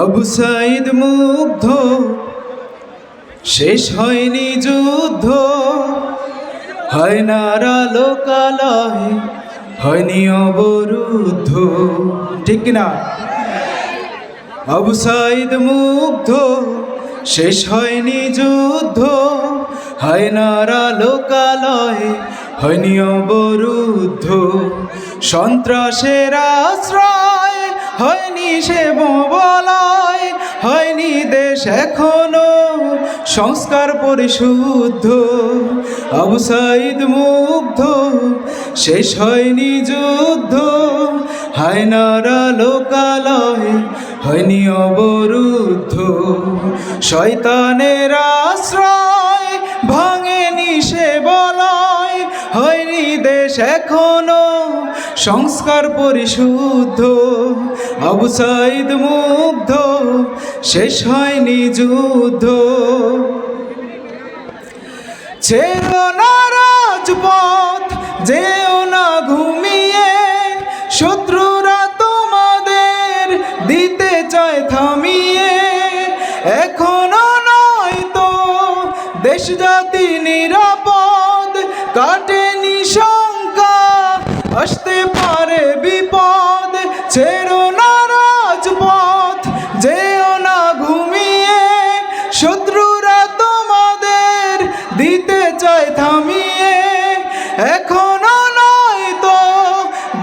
আবু সাইদ মুগ্ধ, শেষ হয়নি যুদ্ধ, হয় না লোকালয়ে, হয়নি অবরুদ্ধ। ঠিক না? আবু সাইদ মুগ্ধ, শেষ হয়নি যুদ্ধ, হয় না লোকালয়ে, হয়নি অবরুদ্ধ। সন্ত্রাসের আশ্রয় হয়নি সে বলয়, হয়নি দেশ এখনো সংস্কার পরিশুদ্ধ। আবু সাইদ মুগ্ধ, শেষ হয়নি যুদ্ধ, হয় না লোকালয়ে, হয়নি অবরুদ্ধ। শয়তানের আশ্রয় ভাঙেনি সে বলয়, হয়নি দেশ এখনো সংস্কার পরিশুদ্ধ। আবু সাইদ মুগ্ধ, শেষ হয়নি যুদ্ধ। ছেড়ো না রাজপথ, যেও না ঘুমিয়ে, শত্রুরা তোমাদের দিতে চায় থামিয়ে। এখনো নয় তো দেশ জাতি নিরাপদ, কাটেনি শঙ্কা, আসতে পারে বিপদ। ছেড়ো না রাজপথ, যেও না ঘুমিয়ে, শত্রুরা তোমাদের দিতে চায় থামিয়ে। এখনো নয় তো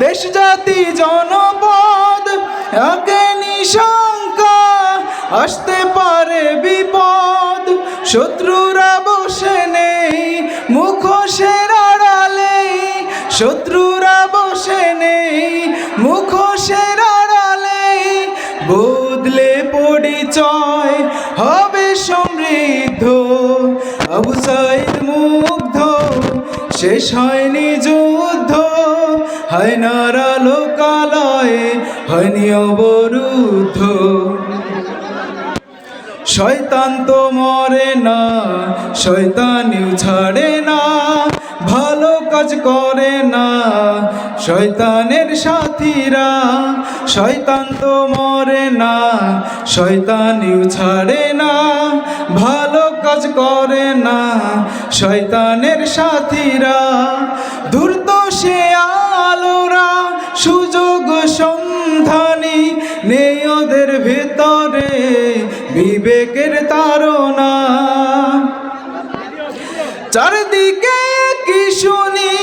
দেশ জাতি জনপদ, আকেনি শঙ্কা, আসতে পারে বিপদ। শত্রুরা বসে নেই মুখোশের আড়ালে, শত্রুরা বসে নেই মুখোশের আড়ালে। বদলে পরিচয় হবে সমৃদ্ধ। আবু সাইদ মুগ্ধ, শেষ হয়নি যুদ্ধ, হয় না লোকালয়ে, হয়নি অবরুদ্ধ। শয়তান তো মরে না, শয়তানিও ছাড়ে না, ভালো কাজ করে না শয়তানের সাথীরা। শয়তান তো মরে না, শয়তানিও ছাড়ে না, ভালো কাজ করে না শয়তানের সাথীরা। ধূর্ত সে আলোরা সুযোগ সন্ধানী, নেই ওদের ভেতরে বিবেকের তাড়না। চারদিকে কি শুনি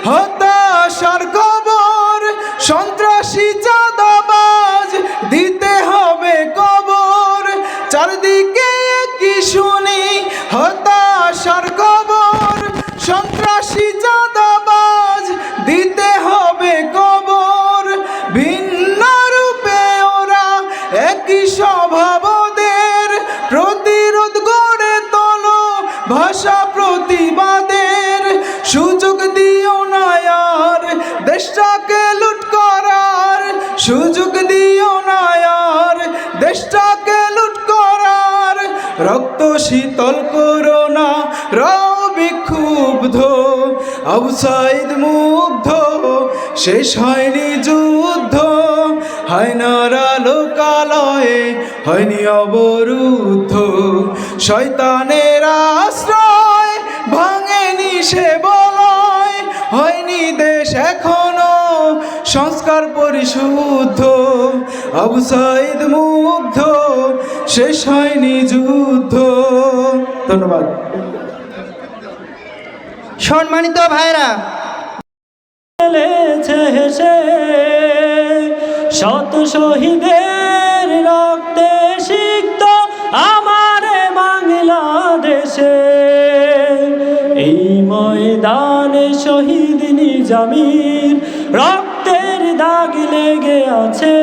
হতাশার খবর, সন্ত্রাসী চাঁদাবাজ দিতে হবে কবর। চারদিকে কি শুনি হতাশার খবর, সন্ত্রাসী চাঁদাবাজ দিতে হবে কবর। ভিন্ন রূপে ওরা একই স্বভাবদের, প্রতিরোধ গড়ে তোলো ভাষা প্রতিবাদের। সুযোগ দিও না আর দেশটাকে লুট করার, সুযোগ দিও না আর দেশটাকে লুট করার। রক্ত শীতল করো না, রও বিক্ষুব্ধ। আবু সাইদ মুগ্ধ, শেষ হয়নি যুদ্ধ, হয় না লোকালয়ে, হয়নি অবরুদ্ধ। শয়তানের আশ্রয় ভাঙেনি সে বলয়, হয়নি দেশ এখনো সংস্কার পরিশুদ্ধ। আবু সাইদ মুগ্ধ, শেষ হয়নি যুদ্ধ। ধন্যবাদ। সম্মানিত ভাইরা, হেসে শত শহীদের রক্তে সিক্ত আমার বাংলাদেশে। এই ময়দানে শহীদ নিজামীর রক্তের দাগ লেগে আছে।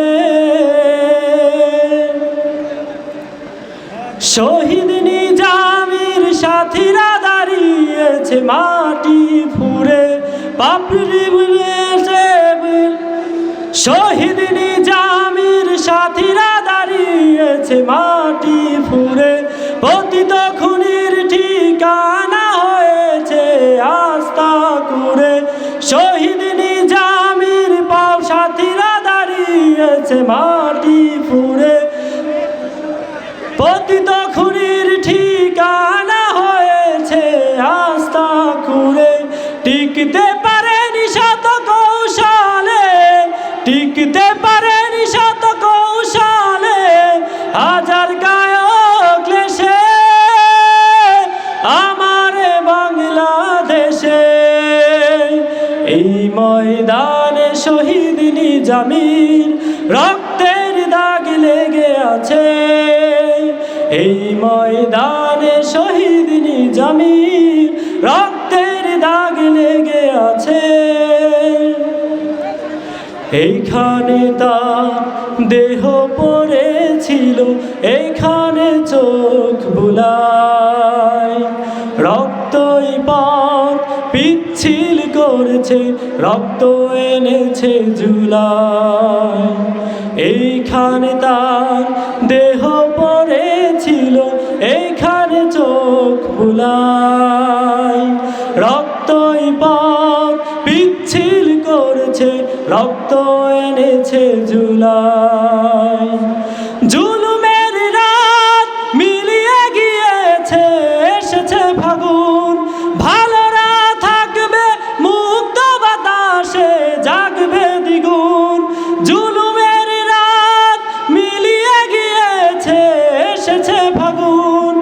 শহীদ নিজামীর সাথীরা দাঁড়িয়েছে মাটি ফুঁড়ে, পাপড়ি বুলেছে। শহীদ নিজামীর সাথীরা দাঁড়িয়েছে মাটি ফুঁড়ে, পতিত খুনির ঠিকানা হয়েছে আস্থা কুড়ে। শহীদ নিজামীর পাও সাথীরা দাঁড়িয়েছে মাটি ফুঁড়ে, হাজার গায়ক ক্লেশে আমার বাংলাদেশে এই ময়দানে শহীদ নিজামীর রক্তের দাগ লেগে আছে এই ময়দানে শহীদ নিজামীর রক্তের দাগ লেগে আছে এইখানে তার দেহ পড়েছিল এইখানে চোখ বুলায় রক্তই পথ পিচ্ছিল করেছে রক্ত এনেছে জুলাই এইখানে তার দেহ পড়েছিল এইখানে চোখ বুলায় রক্তই পথ পিচ্ছিল করেছে রক্ত এনেছে জুলাই জুলুমের রাত মিলিয়ে গিয়েছে এসেছে ফাগুন ভালোরা থাকবে মুক্ত বাতাসে জাগবে দ্বিগুণ জুলুমের রাত মিলিয়ে গিয়েছে এসেছে ফাগুন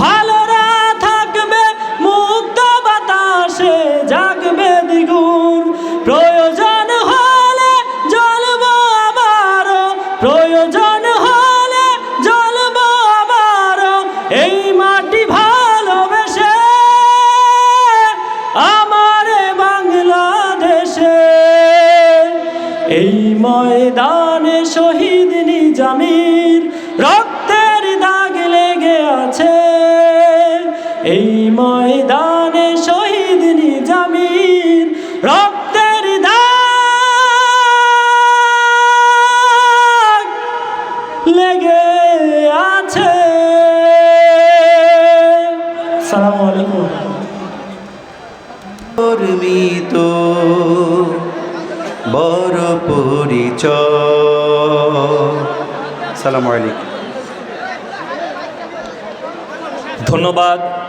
ভালোরা থাকবে মুক্ত বাতাসে জাগবে দ্বিগুণ প্রয়োজন হলে জ্বলব আবারও প্রয়োজন হলে জ্বলব আবারও এই মাটি ভালোবেসে আমার বাংলাদেশে এই ময়দানে শহীদ নিজামীর রক্তের দাগ লেগে আছে এই ময়দানে শহীদ নিজামীর রক্তের দাগ লেগে আছে আসসালামু আলাইকুম কর্মিত বড় পরিচয় সালামু আলাইকুম ধন্যবাদ।